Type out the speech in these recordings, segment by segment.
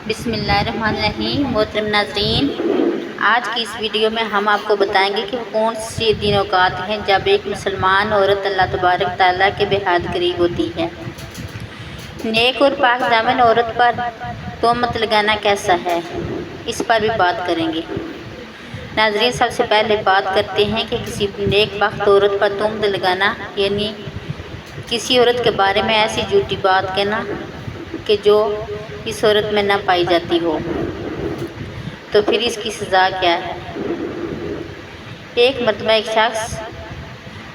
بسم اللہ الرحمن الرحیم۔ محترم ناظرین، آج کی اس ویڈیو میں ہم آپ کو بتائیں گے کہ وہ کون سے دن اوقات ہیں جب ایک مسلمان عورت اللہ تبارک تعالیٰ کے بے حد قریب ہوتی ہے۔ نیک اور پاک دامن عورت پر تہمت لگانا کیسا ہے، اس پر بھی بات کریں گے۔ ناظرین، سب سے پہلے بات کرتے ہیں کہ کسی نیک بخت عورت پر تہمت لگانا یعنی کسی عورت کے بارے میں ایسی جھوٹی بات کہنا کہ جو اس عورت میں نہ پائی جاتی ہو، تو پھر اس کی سزا کیا ہے؟ ایک مرتبہ ایک شخص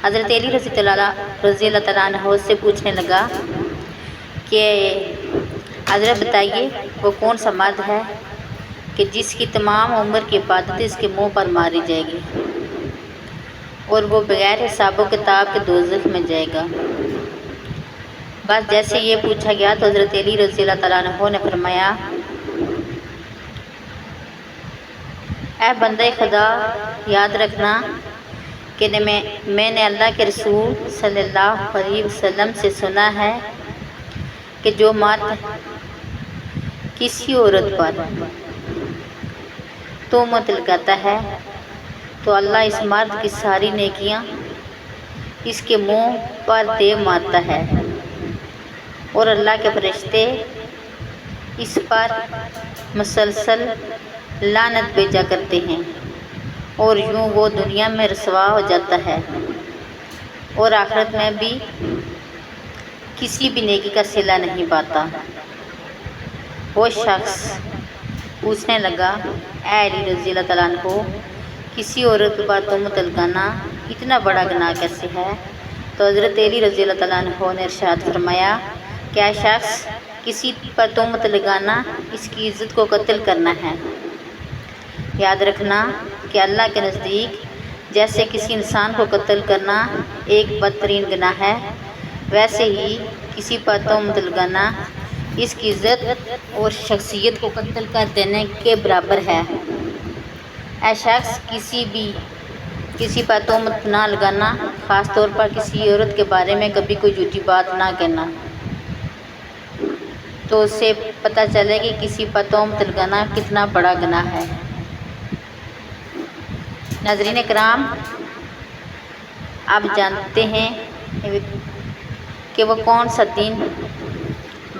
حضرت علی رضی اللہ تعالیٰ عنہ سے پوچھنے لگا کہ حضرت بتائیے وہ کون سا مرد ہے کہ جس کی تمام عمر کی عبادت اس کے منہ پر ماری جائے گی اور وہ بغیر حساب و کتاب کے دوزخ میں جائے گا۔ بس جیسے یہ پوچھا گیا تو حضرت علی رضی اللہ تعالیٰ عنہ نے فرمایا، اے بندہ خدا، یاد رکھنا کہ میں نے اللہ کے رسول صلی اللہ علیہ وسلم سے سنا ہے کہ جو مرد کسی عورت پر تہمت لگاتا ہے تو اللہ اس مرد کی ساری نیکیاں اس کے منہ پر دے مارتا ہے اور اللہ کے فرشتے اس پر مسلسل لعنت بھیجا کرتے ہیں اور یوں وہ دنیا میں رسوا ہو جاتا ہے اور آخرت میں بھی کسی بھی نیکی کا صلہ نہیں پاتا۔ وہ شخص پوچھنے لگا، اے علی رضی اللہ تعالیٰ عنہ، کسی عورت پر تہمت لگانا اتنا بڑا گناہ کیسے ہے؟ تو حضرت علی رضی اللہ تعالیٰ عنہ نے ارشاد فرمایا، کیا شخص کسی پر تہمت لگانا اس کی عزت کو قتل کرنا ہے۔ یاد رکھنا کہ اللہ کے نزدیک جیسے کسی انسان کو قتل کرنا ایک بدترین گناہ ہے، ویسے ہی کسی پر تہمت لگانا اس کی عزت اور شخصیت کو قتل کر دینے کے برابر ہے۔ اے شخص، کسی پر تہمت نہ لگانا، خاص طور پر کسی عورت کے بارے میں کبھی کوئی جھوٹی بات نہ کہنا، تو اس سے پتہ چلے کہ کسی پر تہمت لگانا کتنا بڑا گناہ ہے۔ ناظرین کرام، آپ جانتے ہیں کہ وہ کون سا دن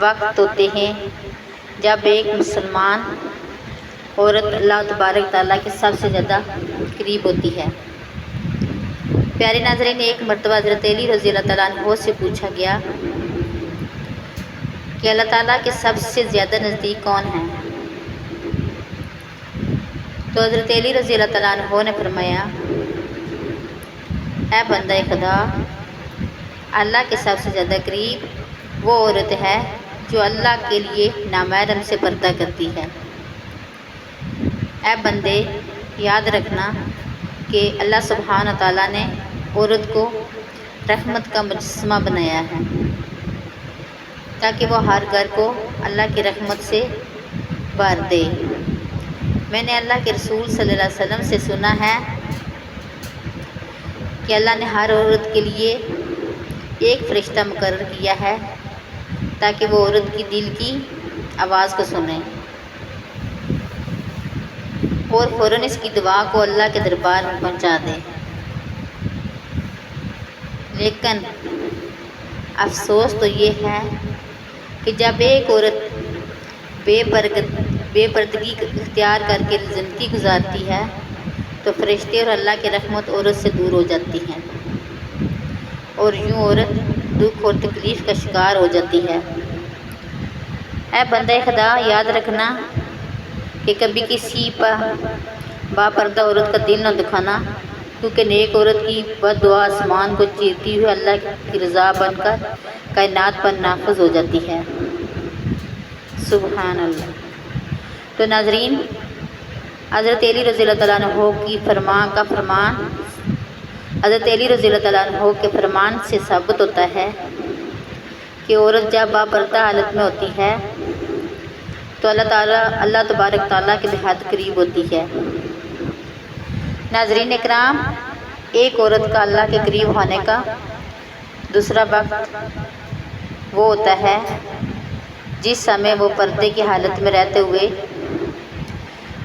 وقت ہوتے ہیں جب ایک مسلمان عورت اللہ تبارک تعالیٰ کے سب سے زیادہ قریب ہوتی ہے۔ پیارے ناظرین، ایک مرتبہ حضرت علی رضی اللہ تعالیٰ عنہ سے پوچھا گیا کہ اللہ تعالیٰ کے سب سے زیادہ نزدیک کون ہیں؟ تو حضرت علی رضی اللہ تعالیٰ عنہ نے فرمایا، اے بندہ خدا، اللہ کے سب سے زیادہ قریب وہ عورت ہے جو اللہ کے لیے نامحرم سے پردہ کرتی ہے۔ اے بندے، یاد رکھنا کہ اللہ سبحانہ تعالیٰ نے عورت کو رحمت کا مجسمہ بنایا ہے تاکہ وہ ہر گھر کو اللہ کی رحمت سے بھر دے۔ میں نے اللہ کے رسول صلی اللہ علیہ وسلم سے سنا ہے کہ اللہ نے ہر عورت کے لیے ایک فرشتہ مقرر کیا ہے تاکہ وہ عورت کی دل کی آواز کو سنے اور فوراً اس کی دعا کو اللہ کے دربار میں پہنچا دے۔ لیکن افسوس تو یہ ہے کہ جب ایک عورت بے پردگی اختیار کر کے زندگی گزارتی ہے تو فرشتے اور اللہ کی رحمت عورت سے دور ہو جاتی ہیں اور یوں عورت دکھ اور تکلیف کا شکار ہو جاتی ہے۔ اے بندہ خدا، یاد رکھنا کہ کبھی کسی باپردہ عورت کا دل نہ دکھانا، کیونکہ نیک عورت کی بد دعا آسمان کو چیرتی ہوئی اللہ کی رضا بن کر کائنات پر نافذ ہو جاتی ہے۔ سبحان اللہ۔ تو ناظرین، حضرت علی رضی اللہ تعالیٰ عنہ حضرت علی رضی اللہ تعالیٰ عنہ کے فرمان سے ثابت ہوتا ہے کہ عورت جب باپردہ حالت میں ہوتی ہے تو اللہ تبارک تعالیٰ کے بے حد قریب ہوتی ہے۔ ناظرین اکرام، ایک عورت کا اللہ کے قریب ہونے کا دوسرا وقت وہ ہوتا ہے جس سمے وہ پردے کی حالت میں رہتے ہوئے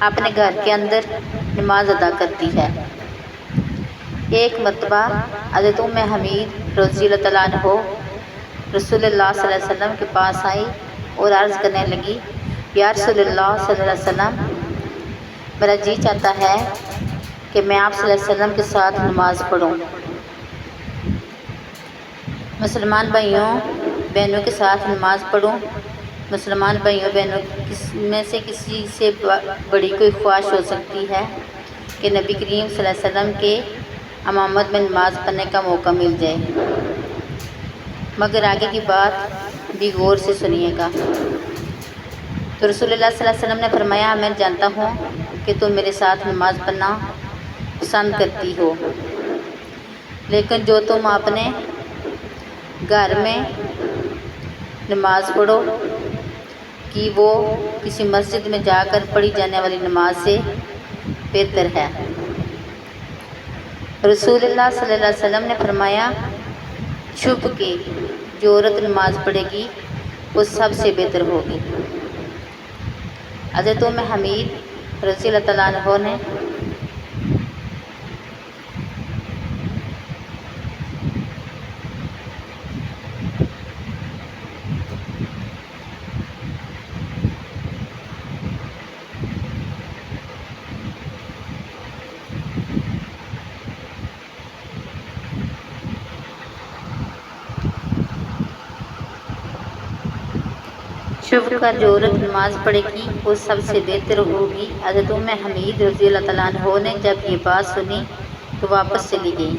اپنے گھر کے اندر نماز ادا کرتی ہے۔ ایک مرتبہ حضرت حمید رضی اللہ تعالیٰ عنہ رسول اللہ صلی اللہ علیہ وسلم کے پاس آئی اور عرض کرنے لگی، یا رسول اللہ صلی اللہ علیہ وسلم، میرا جی چاہتا ہے کہ میں آپ صلی اللہ علیہ وسلم کے ساتھ نماز پڑھوں، مسلمان بھائیوں بہنوں کے ساتھ نماز پڑھوں۔ مسلمان بھائیوں بہنوں میں سے کسی سے بڑی کوئی خواہش ہو سکتی ہے کہ نبی کریم صلی اللہ علیہ وسلم کے امامت میں نماز پڑھنے کا موقع مل جائے، مگر آگے کی بات بھی غور سے سنیے گا۔ تو رسول اللہ صلی اللہ علیہ وسلم نے فرمایا، میں جانتا ہوں کہ تم میرے ساتھ نماز پڑھنا پسند کرتی ہو، لیکن جو تم اپنے گھر میں نماز پڑھو کہ وہ کسی مسجد میں جا کر پڑھی جانے والی نماز سے بہتر ہے۔ رسول اللہ صلی اللہ علیہ وسلم نے فرمایا، چھپ کے جو عورت نماز پڑھے گی وہ سب سے بہتر ہوگی۔ حضرت حمید رضی اللہ تعالیٰ عنہ نے چھپ کر جو عورت نماز پڑھے گی وہ سب سے بہتر ہوگی۔ حضرت حمید رضی اللہ تعالیٰ عنہ نے جب یہ بات سنی تو واپس چلی گئی۔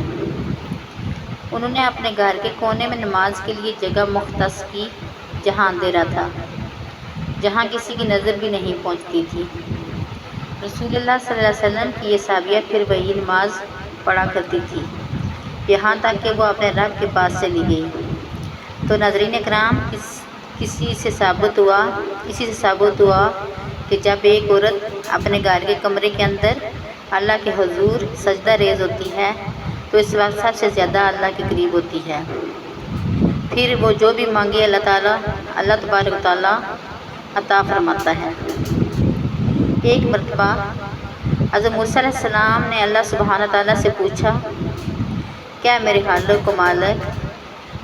انہوں نے اپنے گھر کے کونے میں نماز کے لیے جگہ مختص کی جہاں اندھیرا تھا، جہاں کسی کی نظر بھی نہیں پہنچتی تھی۔ رسول اللہ صلی اللہ علیہ وسلم کی یہ صحابیہ پھر وہی نماز پڑھا کرتی تھی، یہاں تک کہ وہ اپنے رب کے پاس چلی گئی۔ تو ناظرین کرام، اسی سے ثابت ہوا کہ جب ایک عورت اپنے گھر کے کمرے کے اندر اللہ کے حضور سجدہ ریز ہوتی ہے تو اس وقت سب سے زیادہ اللہ کے قریب ہوتی ہے۔ پھر وہ جو بھی مانگے اللہ تبارک و تعالیٰ عطا فرماتا ہے۔ ایک مرتبہ حضرت موسیٰ علیہ السلام نے اللہ سبحانہ تعالیٰ سے پوچھا، کیا میرے خالق و مالک،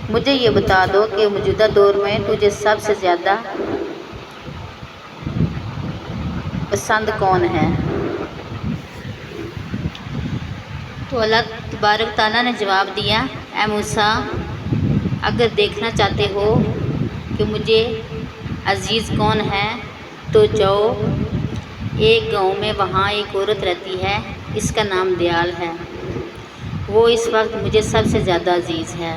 مجھے یہ بتا دو کہ موجودہ دور میں تجھے سب سے زیادہ پسند کون ہے؟ تو اللہ تبارک تعالیٰ نے جواب دیا، اے موسیٰ، اگر دیکھنا چاہتے ہو کہ مجھے عزیز کون ہے تو جاؤ ایک گاؤں میں، وہاں ایک عورت رہتی ہے، اس کا نام دیال ہے، وہ اس وقت مجھے سب سے زیادہ عزیز ہے۔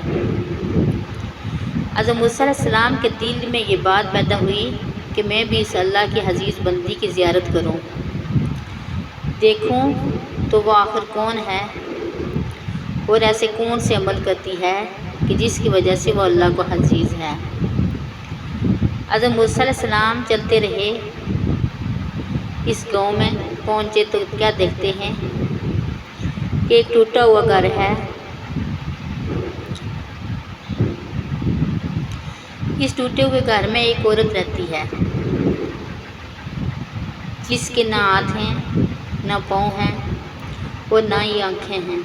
حضرت موسیٰ علیہ السلام کے دل میں یہ بات پیدا ہوئی کہ میں بھی اس اللہ کی عزیز بندی کی زیارت کروں، دیکھوں تو وہ آخر کون ہے اور ایسے کون سے عمل کرتی ہے کہ جس کی وجہ سے وہ اللہ کو عزیز ہے۔ حضرت موسیٰ علیہ السلام چلتے رہے، اس گاؤں میں پہنچے تو کیا دیکھتے ہیں کہ ایک ٹوٹا ہوا گھر ہے۔ اس ٹوٹے ہوئے گھر میں ایک عورت رہتی ہے جس کے نہ ہاتھ ہیں، نہ پاؤں ہیں اور نہ ہی آنکھیں ہیں،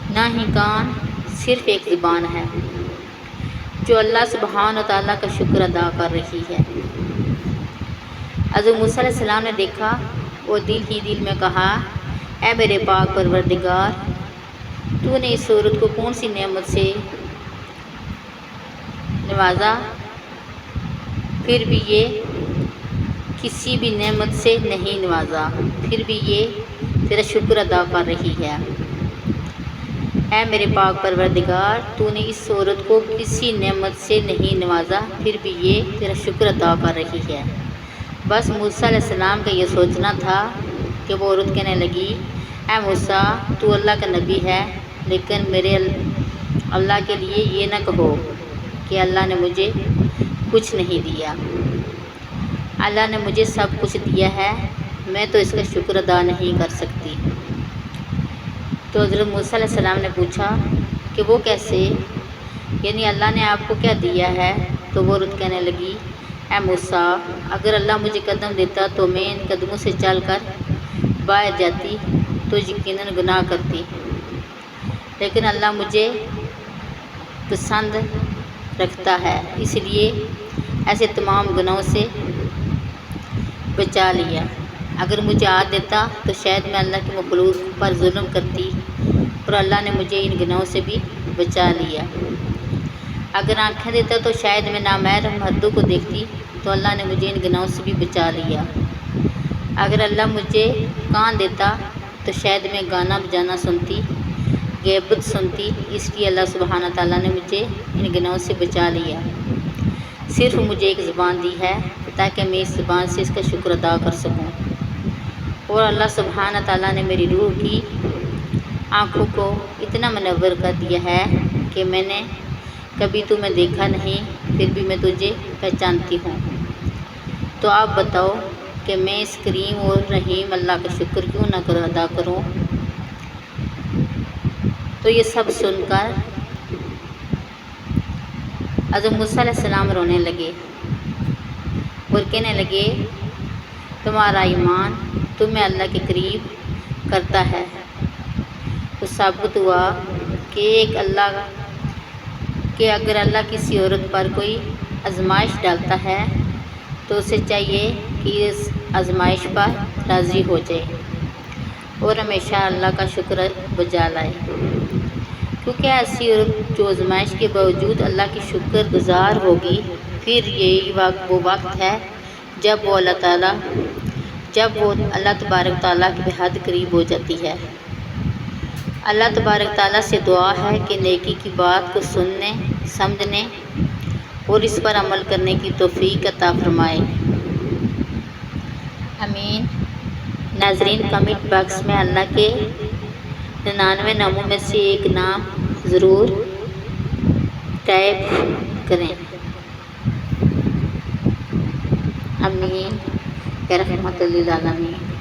نہ ہی کان، صرف ایک زبان ہے جو اللہ سبحانہ وتعالیٰ کا شکر ادا کر رہی ہے۔ حضرت موسیٰ علیہ السلام نے دیکھا اور دل ہی دل میں کہا، اے میرے پاک پروردگار، تو نے اس عورت کو کون سی نعمت سے نوازا، پھر بھی یہ کسی بھی نعمت سے نہیں نوازا، پھر بھی یہ تیرا شکر ادا کر رہی ہے۔ اے میرے پاک پروردگار، تو نے اس عورت کو کسی نعمت سے نہیں نوازا، پھر بھی یہ تیرا شکر ادا کر رہی ہے۔ بس موسیٰ علیہ السلام کا یہ سوچنا تھا کہ وہ عورت کہنے لگی، اے موسیٰ، تو اللہ کا نبی ہے، لیکن میرے اللہ کے لیے یہ نہ کہو کہ اللہ نے مجھے کچھ نہیں دیا، اللہ نے مجھے سب کچھ دیا ہے، میں تو اس کا شکر ادا نہیں کر سکتی۔ تو حضرت موسیٰ علیہ السلام نے پوچھا کہ وہ کیسے، یعنی اللہ نے آپ کو کیا دیا ہے تو وہ عورت کہنے لگی اے موسیٰ، اگر اللہ مجھے قدم دیتا تو میں ان قدموں سے چل کر باہر جاتی تو یقیناً گناہ کرتی، لیکن اللہ مجھے پسند رکھتا ہے، اس لیے ایسے تمام گناہوں سے بچا لیا۔ اگر مجھے آج دیتا تو شاید میں اللہ کی مخلوق پر ظلم کرتی، اور اللہ نے مجھے ان گناہوں سے بھی بچا لیا۔ اگر آنکھیں دیتا تو شاید میں نامحرم مردوں کو دیکھتی، تو اللہ نے مجھے ان گناہوں سے بھی بچا لیا۔ اگر اللہ مجھے کان دیتا تو شاید میں گانا بجانا سنتی، غیبت سنتی، اس لیے اللہ سبحانہ تعالیٰ نے مجھے ان گناہوں سے بچا لیا۔ صرف مجھے ایک زبان دی ہے تاکہ میں اس زبان سے اس کا شکر ادا کر سکوں، اور اللہ سبحانہ تعالیٰ نے میری روح کی آنکھوں کو اتنا منور کر دیا ہے کہ میں نے کبھی تمہیں دیکھا نہیں، پھر بھی میں تجھے پہچانتی ہوں۔ تو آپ بتاؤ کہ میں اس کریم اور رحیم اللہ کا شکر کیوں نہ ادا کروں؟ تو یہ سب سن کر حضرت موسیٰ علیہ السلام رونے لگے اور کہنے لگے تمہارا ایمان تمہیں اللہ کے قریب کرتا ہے۔ تو ثابت ہوا کہ اگر اللہ کسی عورت پر کوئی آزمائش ڈالتا ہے تو اسے چاہیے کہ اس آزمائش پر راضی ہو جائے اور ہمیشہ اللہ کا شکر بجا لائے، کیونکہ ایسی عورت جو آزمائش کے باوجود اللہ کی شکر گزار ہوگی، پھر یہی وہ وقت ہے جب وہ اللہ تبارک تعالیٰ کے بہت قریب ہو جاتی ہے۔ اللہ تبارک تعالیٰ سے دعا ہے کہ نیکی کی بات کو سننے، سمجھنے اور اس پر عمل کرنے کی توفیق عطا فرمائے، آمین۔ ناظرین، کمنٹ باکس میں اللہ کے 99 ناموں میں سے ایک نام ضرور ٹائپ کریں، آمین یا رحمت للعالمین۔